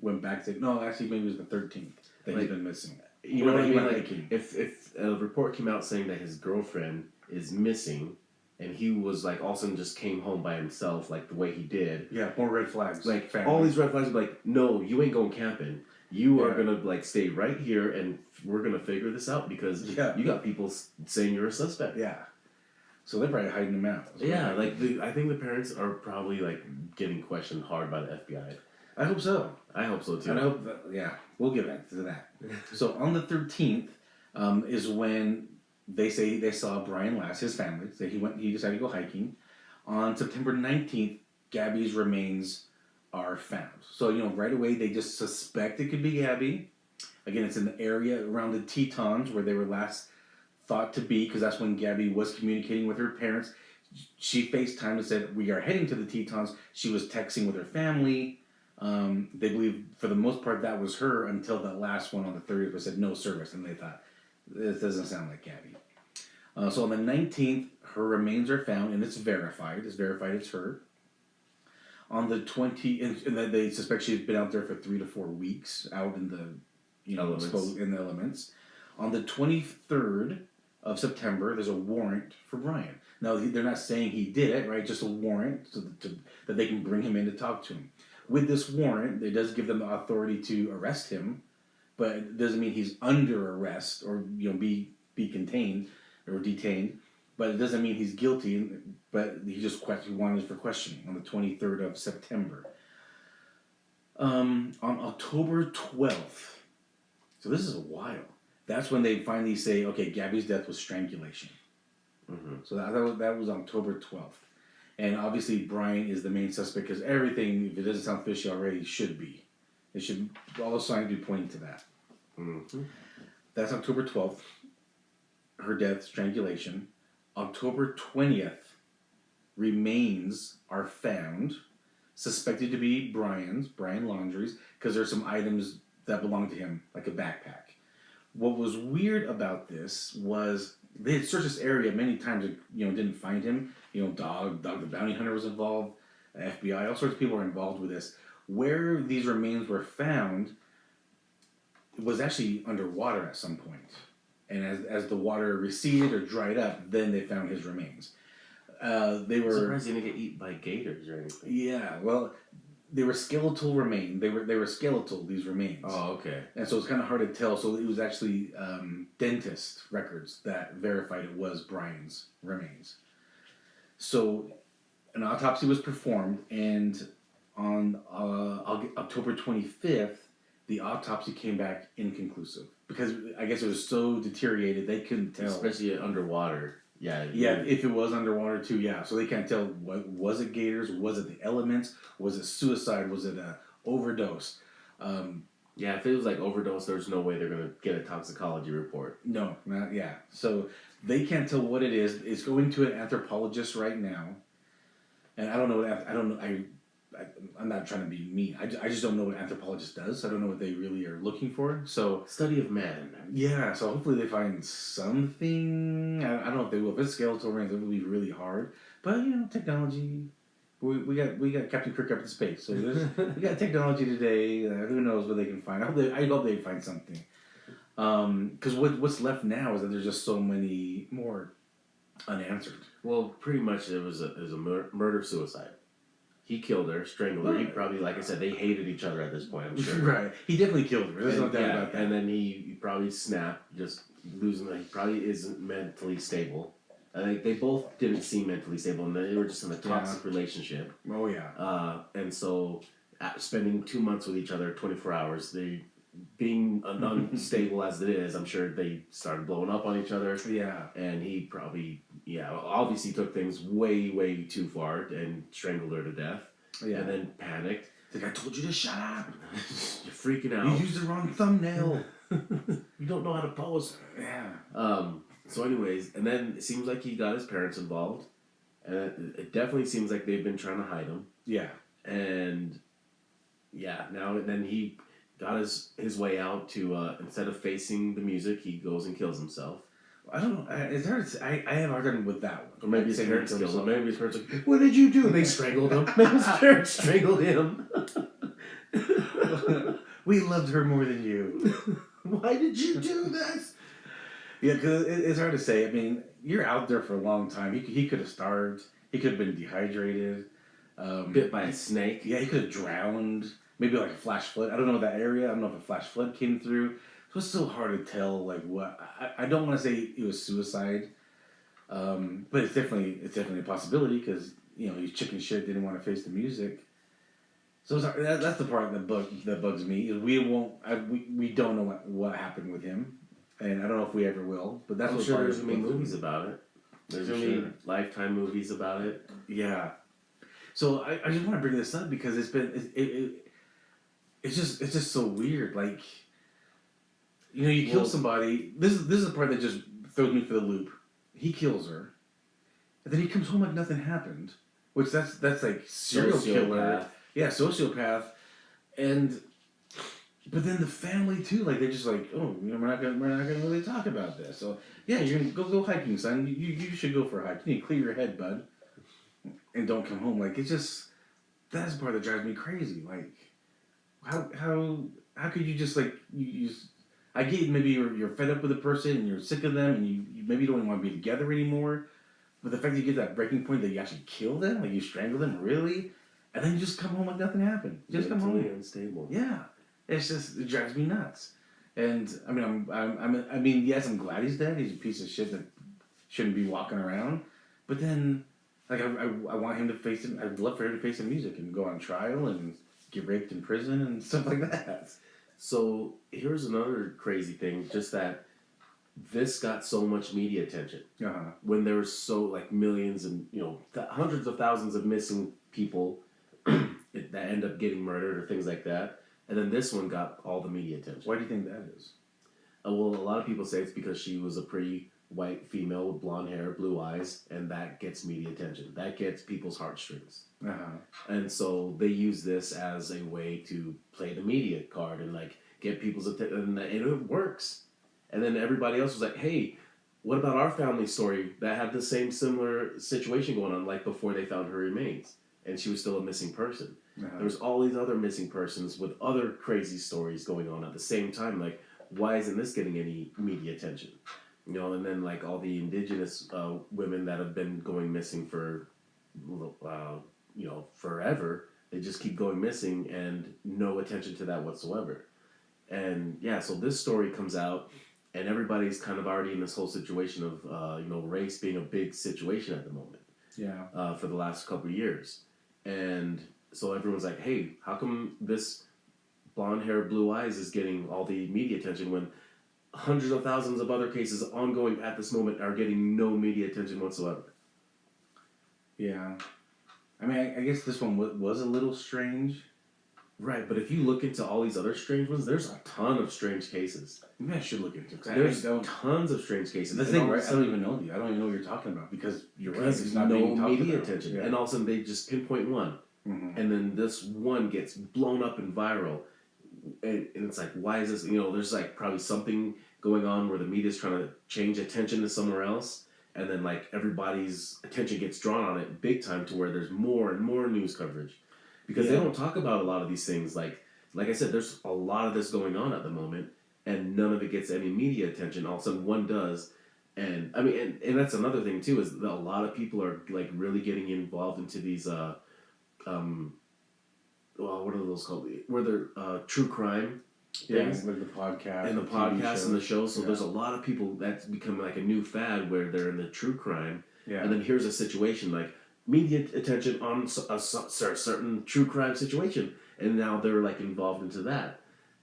went back to, no, actually maybe it was the 13th that he's been missing. You know what I mean? Like, if a report came out saying that his girlfriend is missing, and he was like, all of a sudden just came home by himself, like the way he did. Yeah, more red flags. Like, all these red flags would be like, no, you ain't going camping. You are going to, like, stay right here, and we're going to figure this out because you got people saying you're a suspect. Yeah. So they're probably hiding him out. Yeah, like, I think the parents are probably, like, getting questioned hard by the FBI. I hope so. I hope so, too. And I hope that, we'll get back to that. So on the 13th is when they say they saw Brian last, his family. So he decided to go hiking. On September 19th, Gabby's remains are found. So, right away they just suspect it could be Gabby. Again, it's in the area around the Tetons where they were last thought to be, because that's when Gabby was communicating with her parents. She FaceTimed and said, we are heading to the Tetons. She was texting with her family. They believe, for the most part, that was her until the last one on the 30th was said no service, and they thought, this doesn't sound like Gabby. So on the 19th, her remains are found, and it's verified. It's verified it's her. On the 20th, and they suspect she's been out there for 3 to 4 weeks, out in the, exposed in the elements. On the 23rd of September, there's a warrant for Brian. Now, they're not saying he did it, right? Just a warrant that they can bring him in to talk to him. With this warrant, it does give them the authority to arrest him, but it doesn't mean he's under arrest or be contained or detained. But it doesn't mean he's guilty. But he just wanted for questioning on the 23rd of September. On October 12th, so this is a while. That's when they finally say, okay, Gabby's death was strangulation. Mm-hmm. So that was October 12th. And obviously, Brian is the main suspect because everything, if it doesn't sound fishy already, should be. It should, all the signs be pointing to that. Mm-hmm. That's October 12th. Her death, strangulation. October 20th, remains are found, suspected to be Brian Laundrie's, because there's some items that belong to him, like a backpack. What was weird about this was they had searched this area many times and didn't find him. Dog the bounty hunter was involved. FBI, all sorts of people are involved with this. Where these remains were found was actually underwater at some point. And as the water receded or dried up, then they found his remains. They were... I'm surprised he didn't get eaten by gators or anything. Yeah, well, they were skeletal remains. They were skeletal, these remains. Oh, okay. And so it's kind of hard to tell. So it was actually dentist records that verified it was Brian's remains. So an autopsy was performed, and on October 25th, the autopsy came back inconclusive. Because I guess it was so deteriorated, they couldn't tell. Especially underwater. Yeah. Yeah, if it was underwater too, yeah. So they can't tell, what was it gators? Was it the elements? Was it suicide? Was it a overdose? Yeah, if it was like overdose, there's no way they're going to get a toxicology report. No, not, yeah. So they can't tell what it is. It's going to an anthropologist right now. And I don't know I'm not trying to be mean. I just don't know what anthropologist does. I don't know what they really are looking for. So Study of man. yeah, so hopefully they find something. I don't know if they will. If it's skeletal remains, it will be really hard. But technology. We got Captain Kirk up in space. So we got technology today. Who knows what they can find? I hope they find something. Because what's left now is that there's just so many more unanswered. Well, pretty much it was a murder suicide. He killed her, strangled her. He probably, like I said, they hated each other at this point, I'm sure. Right. He definitely killed her. There's no doubt about that. And then he probably snapped, just losing. He probably isn't mentally stable. I think they both didn't seem mentally stable, and they were just in a toxic relationship. Oh yeah. And so, spending 2 months with each other, 24 hours, they being unstable as it is, I'm sure they started blowing up on each other. Yeah. And he probably, obviously took things way, way too far and strangled her to death. Yeah. And then panicked. Like, I told you to shut up. You're freaking out. You used the wrong thumbnail. You don't know how to pose. Yeah. So anyways, and then it seems like he got his parents involved. And it definitely seems like they've been trying to hide him. Yeah. And then he got his way out to, instead of facing the music, he goes and kills himself. I don't know. It's hard to say. I have a hard time with that one. Or maybe his parents killed him. Maybe his parents like, what did you do? They strangled him. Maybe his parents strangled him. We loved her more than you. Why did you do this? Yeah, because it's hard to say. I mean, you're out there for a long time. He could have starved. He could have been dehydrated. Bit by a snake. Yeah, he could have drowned. Maybe like a flash flood. I don't know that area. I don't know if a flash flood came through. So it's so hard to tell. Like what? I don't want to say it was suicide, but it's definitely a possibility because he's chicken shit. Didn't want to face the music. So it's hard. That's the part that bugs me. Is we don't know what happened with him, and I don't know if we ever will. But that's I'm what sure part there's gonna be movies about it. There's gonna be Lifetime movies about it. Yeah. So I just want to bring this up because it's just so weird. Like, you kill somebody. This is the part that just throws me for the loop. He kills her, and then he comes home like nothing happened. Which that's like serial killer. Yeah, sociopath. But then the family too. Like they're just like, oh, we're not gonna really talk about this. So yeah, you're gonna go hiking, son. You should go for a hike. You need to clear your head, bud, and don't come home. Like it's just that's the part that drives me crazy. Like. How could you just like you I get maybe you're fed up with a person and you're sick of them and you maybe don't even want to be together anymore, but the fact that you get that breaking point that you actually kill them, like you strangle them, really, and then you just come home like nothing happened. You just come home unstable. Yeah, it drives me nuts. And I mean yes, I'm glad he's dead. He's a piece of shit that shouldn't be walking around. But then like I want him to face him. I'd love for him to face the music and go on trial and get raped in prison and stuff like that. So here's another crazy thing, just that this got so much media attention. Uh-huh. When there was so like millions and hundreds of thousands of missing people that end up getting murdered or things like that, and then this one got all the media attention. Why do you think that is? Well, a lot of people say it's because she was a pretty white female with blonde hair, blue eyes, and that gets media attention. That gets people's heartstrings. Uh-huh. And so they use this as a way to play the media card and like get people's attention, and it works. And then everybody else was like, hey, what about our family story that had the same similar situation going on like before they found her remains? and she was still a missing person. Uh-huh. There was all these other missing persons with other crazy stories going on at the same time. Like, why isn't this getting any media attention? You know, and then like all the indigenous women that have been going missing for, you know, forever. They just keep going missing and no attention to that whatsoever. And yeah, so this story comes out, and everybody's kind of already in this whole situation of you know, race being a big situation at the moment. Yeah. For the last couple of years, and so everyone's like, hey, how come this blonde hair, blue eyes is getting all the media attention when hundreds of thousands of other cases ongoing at this moment are getting no media attention whatsoever? Yeah. I mean, I guess this one was a little strange. Right, but if you look into all these other strange ones, there's a ton of strange cases. Maybe I should look into it. There's tons of strange cases. The thing, right? I don't even know you. I don't even know what you're talking about because you're right. Because It's there's not no being talked media about. attention. Yeah. And all of a sudden they just pinpoint one. Mm-hmm. And then this one gets blown up and viral. And it's like, why is this? You know, there's like probably something going on where the media's trying to change attention to somewhere else. And then like everybody's attention gets drawn on it big time to where there's more and more news coverage. Because they don't talk about a lot of these things. Like I said, there's a lot of this going on at the moment, and none of it gets any media attention. All of a sudden, one does, and I mean, and that's another thing too, is that a lot of people are like really getting involved into these, well, what are those called? Where they're true crime things, like the podcast, and the podcasts and the shows. So Yeah. there's a lot of people that's become like a new fad where they're in the true crime, Yeah. and then here's a situation like media attention on a certain true crime situation. And now they're like involved into that,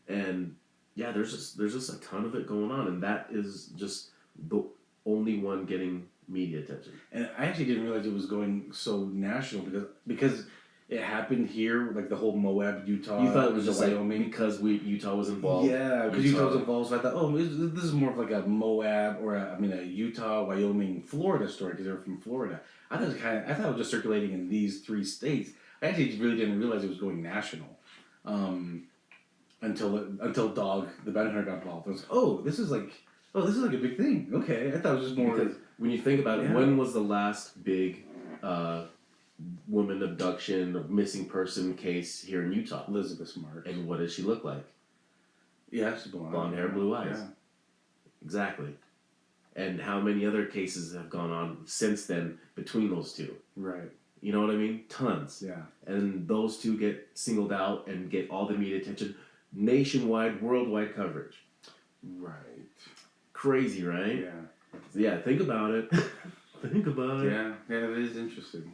and yeah, there's just a ton of it going on, and that is just the only one getting media attention. And I actually didn't realize it was going so national because it happened here, like the whole Moab, Utah. You thought it was just Wyoming. like because Utah was involved. Yeah, because Utah was involved. So I thought, oh, this is more of like a Moab or a Utah, Wyoming, Florida story because they're from Florida. I thought it was just circulating in these 3 states. I actually really didn't realize it was going national until Dog, the bounty hunter, got involved. I was like, this is like a big thing. Okay, I thought it was just more. Because when you think about it, when was the last big woman abduction or missing person case here in Utah? Elizabeth Smart. And what does she look like? Yeah, she's blonde hair, blue eyes. Yeah. Exactly. And how many other cases have gone on since then between those two? Right. You know what I mean? Tons. Yeah. And those two get singled out and get all the media attention, nationwide, worldwide coverage. Right. Crazy, right? Yeah. So yeah, think about it. Think about it. Yeah, it is interesting.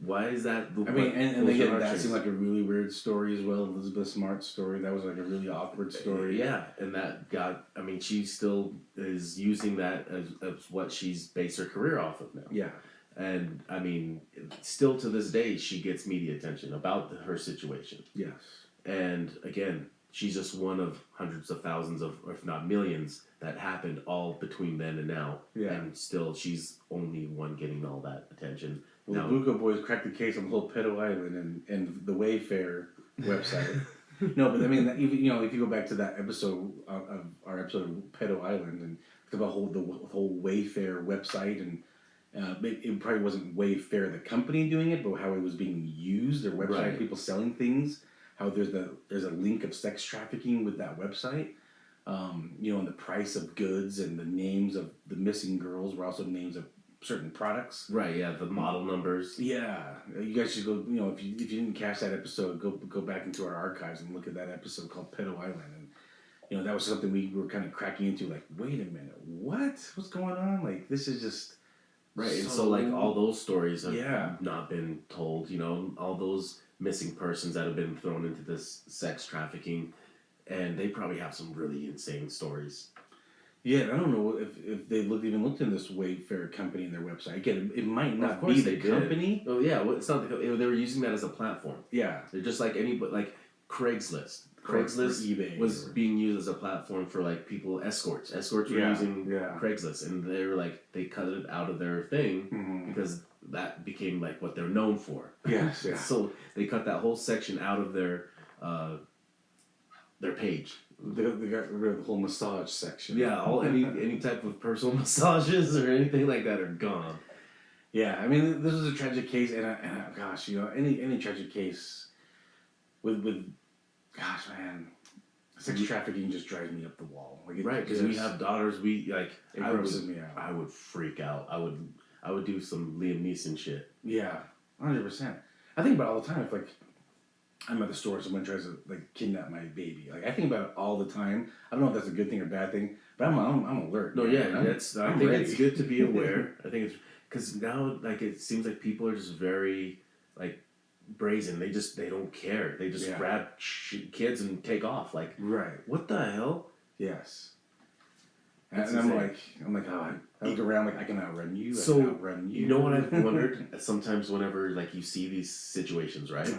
Why is that? And again, that seemed like a really weird story as well. Elizabeth Smart's story, that was like a really awkward story. Yeah, and that got. I mean, she still is using that as what she's based her career off of now. Yeah. And I mean, still to this day, she gets media attention about her situation. Yes. And again, she's just one of hundreds of thousands of, or if not millions, that happened all between then and now. Yeah. And still, she's only one getting all that attention. Well, the Buko Boys cracked the case on the whole Pedo Island and the Wayfair website. No, but I mean, even if you go back to that episode of our episode of Pedo Island and talk about the whole Wayfair website and. It probably wasn't Wayfair the company doing it, but how it was being used, their website, right. People selling things, how there's a link of sex trafficking with that website, and the price of goods and the names of the missing girls were also names of certain products. Right, yeah, the model numbers. Yeah, you guys should go, if you didn't catch that episode, go back into our archives and look at that episode called Pedo Island. And, that was something we were kind of cracking into, like, wait a minute, what's going on? Like, this is just... Right, and so like all those stories have Yeah. not been told, all those missing persons that have been thrown into this sex trafficking, and they probably have some really insane stories. Yeah, I don't know if they even looked in this Wayfair company in their website. Again, it might Of not course be they the did. company. Oh yeah, well, it's not they were using that as a platform. Yeah. They're just like like Craigslist. Or Craigslist eBay was being used as a platform for like people escorts. Escorts were using Craigslist, and they were like they cut it out of their thing because that became like what they're known for. Yes, yeah. So they cut that whole section out of their page. They got rid of the whole massage section. Yeah, any type of personal massages or anything like that are gone. Yeah, I mean, this was a tragic case, and gosh, you know, any tragic case with gosh, man, sex trafficking just drives me up the wall. Like, Right, because we have daughters. We like. It grosses me out. I would freak out. I would do some Liam Neeson shit. Yeah, 100%. I think about it all the time. If like I'm at the store, someone tries to like kidnap my baby. Like I think about it all the time. I don't know if that's a good thing or bad thing, but I'm alert. No, yeah, I think ready. it's good to be aware. I think it's because now like it seems like people are just very like brazen. They don't care. They just grab kids and take off. Like what the hell? Yes. And I'm like, oh, I look around like I can outrun you. You know what I've wondered sometimes whenever like you see these situations, right?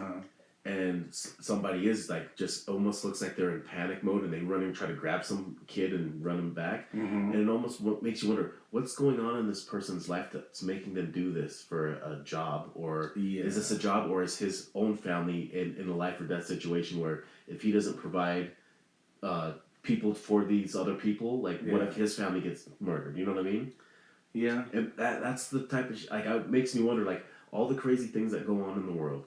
And somebody is like just almost looks like they're in panic mode and they run and try to grab some kid and run him back, and it almost makes you wonder what's going on in this person's life that's making them do this for a job, or is this a job, or is his own family in a life or death situation where if he doesn't provide people for these other people, like what if his family gets murdered? You know what I mean? Yeah. And that's the type of like it makes me wonder like all the crazy things that go on in the world,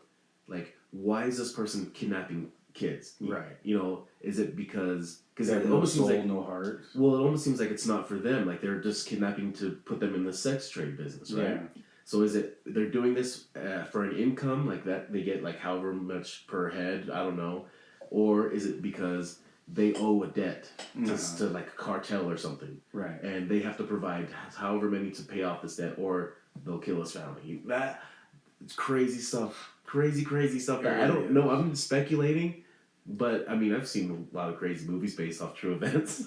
like. Why is this person kidnapping kids? Right. You know, is it because it almost seems like no heart? Well, it almost seems like it's not for them. Like they're just kidnapping to put them in the sex trade business, right? Yeah. So is it they're doing this for an income like that they get like however much per head? I don't know, or is it because they owe a debt to like a cartel or something? Right. And they have to provide however many to pay off this debt, or they'll kill his family. It's crazy stuff. Crazy stuff. I don't know. I'm speculating, but I mean, I've seen a lot of crazy movies based off true events.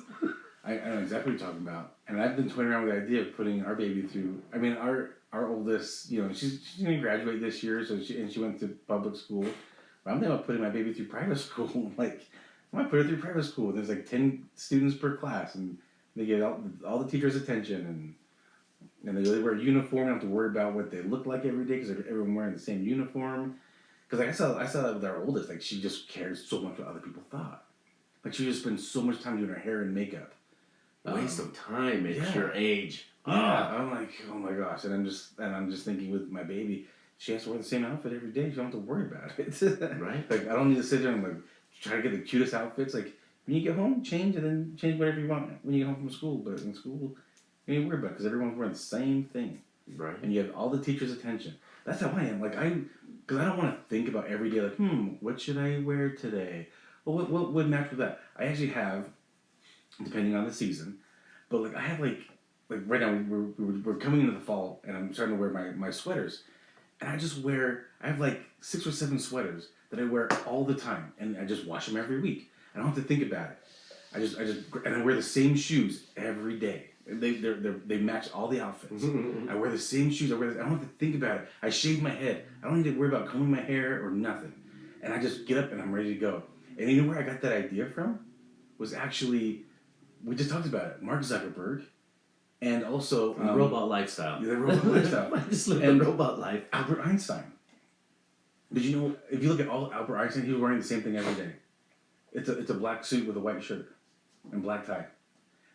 I know exactly what you're talking about, and I've been toying around with the idea of putting our baby through. I mean, our oldest, you know, she's going to graduate this year, so she went to public school. But I'm thinking about putting my baby through private school. Like, I might put her through private school. There's like 10 students per class, and they get all the teachers' attention, and they wear a uniform. Don't have to worry about what they look like every day because everyone wearing the same uniform. Because like I saw that with our oldest. Like she just cares so much what other people thought. Like she just spends so much time doing her hair and makeup. Waste of time at your age. Yeah, I'm like, oh my gosh, and I'm just thinking with my baby, she has to wear the same outfit every day. She don't have to worry about it. Right. Like I don't need to sit there and like try to get the cutest outfits. Like when you get home, change and then change whatever you want when you get home from school. But in school. You ain't worried about it because everyone's wearing the same thing. Right. And you have all the teachers' attention. That's how I am. Like, because I don't want to think about every day, like, what should I wear today? Well, what would match with that? I actually have, depending on the season, but like, I have like right now, we're coming into the fall, and I'm starting to wear my sweaters. And I have like 6 or 7 sweaters that I wear all the time, and I just wash them every week. I don't have to think about it. And I wear the same shoes every day. They match all the outfits. I wear the same shoes. I don't have to think about it. I shave my head. I don't need to worry about combing my hair or nothing. And I just get up and I'm ready to go. And you know where I got that idea from? Was actually, we just talked about it, Mark Zuckerberg. And also... the robot lifestyle. The robot lifestyle. I just live the robot life. Albert Einstein. Did you know, if you look at all Albert Einstein, he was wearing the same thing every day. It's a black suit with a white shirt and black tie.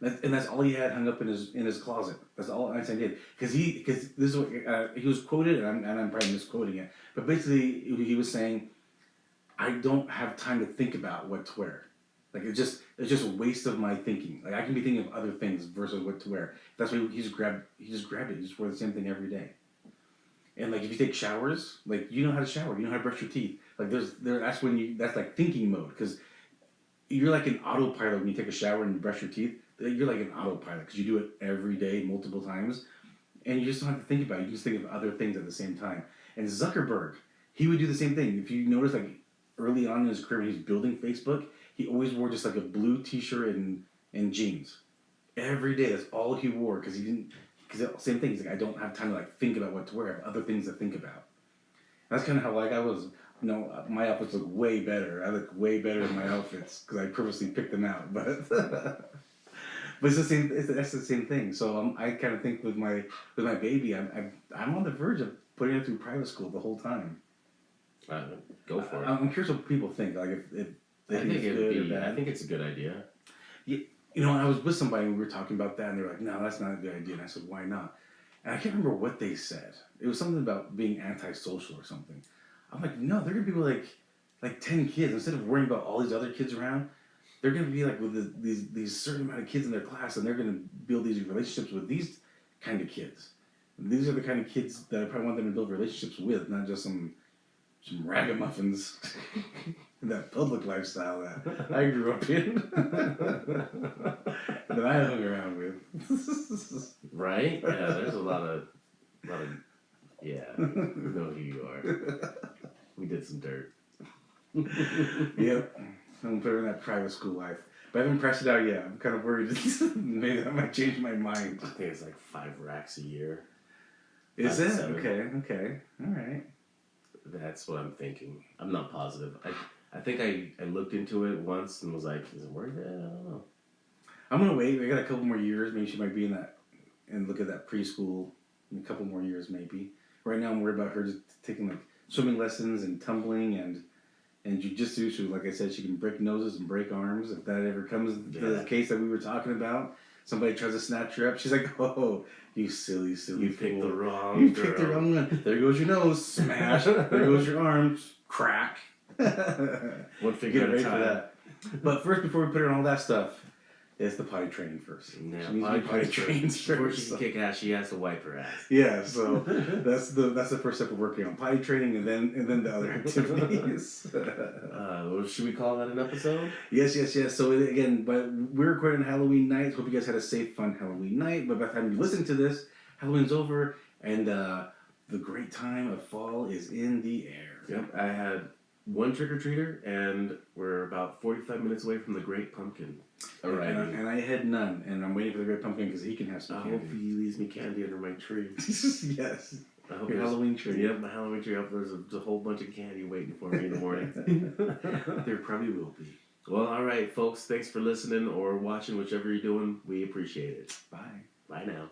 And that's all he had hung up in his closet. That's all Einstein did. Because this is what he was quoted, and I'm probably misquoting it. But basically, he was saying, "I don't have time to think about what to wear. Like it's just a waste of my thinking. Like I can be thinking of other things versus what to wear. That's why he just grabbed it. He just wore the same thing every day. And like if you take showers, like you know how to shower, you know how to brush your teeth. Like that's like thinking mode because you're like an autopilot when you take a shower and you brush your teeth. You're like an autopilot because you do it every day, multiple times, and you just don't have to think about it. You just think of other things at the same time. And Zuckerberg, he would do the same thing. If you notice, like early on in his career, when he was building Facebook, he always wore just like a blue T-shirt and jeans every day. That's all he wore because same thing. He's like, I don't have time to like think about what to wear. I have other things to think about. And that's kind of how like I was. You know, my outfits look way better. I look way better in my outfits because I purposely picked them out, but. But it's the same. That's the same thing. So I kind of think with my baby, I'm on the verge of putting her through private school the whole time. Go for it. I'm curious what people think. Like if they think it's good or bad. I think it's a good idea. You know, I was with somebody and we were talking about that, and they were like, "No, that's not a good idea." And I said, "Why not?" And I can't remember what they said. It was something about being antisocial or something. I'm like, no, they're gonna be with like 10 kids instead of worrying about all these other kids around. They're gonna be like with these certain amount of kids in their class, and they're gonna build these relationships with these kind of kids. And these are the kind of kids that I probably want them to build relationships with, not just some ragamuffins in that public lifestyle that I grew up in, that I hung around with. Right? Yeah, there's a lot of, yeah, we know who you are. We did some dirt. Yep. I'm put her in that private school life. But I haven't pressed it out yet. I'm kind of worried maybe that might change my mind. I think it's like 5 racks a year. Is it? 7. Okay. All right. That's what I'm thinking. I'm not positive. I think I looked into it once and was like, is it worth it? I don't know. I'm going to wait. We got a couple more years. Maybe she might be in that, and look at that preschool in a couple more years maybe. Right now I'm worried about her just taking like swimming lessons and tumbling and jiu-jitsu. So like I said, she can break noses and break arms. If that ever comes to the case that we were talking about, somebody tries to snatch her up, she's like, oh, you silly You picked the wrong You girl. picked the wrong one. There goes your nose, smash. There goes your arms, crack. One finger at a time. For that. But first, before we put her on all that stuff, it's the potty training first. Yeah, she needs to be potty trained first. Before she can kick ass, she has to wipe her ass. Yeah, so that's the first step of working on potty training, and then the other activities. Should we call that an episode? Yes. So again, but we're recording on Halloween night. Hope you guys had a safe, fun Halloween night. But by the time you listen to this, Halloween's over, and the great time of fall is in the air. Yep, I had one trick-or-treater, and we're about 45 minutes away from the Great Pumpkin. All right, and I had none, and I'm waiting for the Great Pumpkin because he can have some candy. I hope he leaves me candy under my tree. Yes. I hope your Halloween tree. Yep, my Halloween tree. I hope there's a whole bunch of candy waiting for me in the morning. There probably will be. Well, all right, folks. Thanks for listening or watching, whichever you're doing. We appreciate it. Bye. Bye now.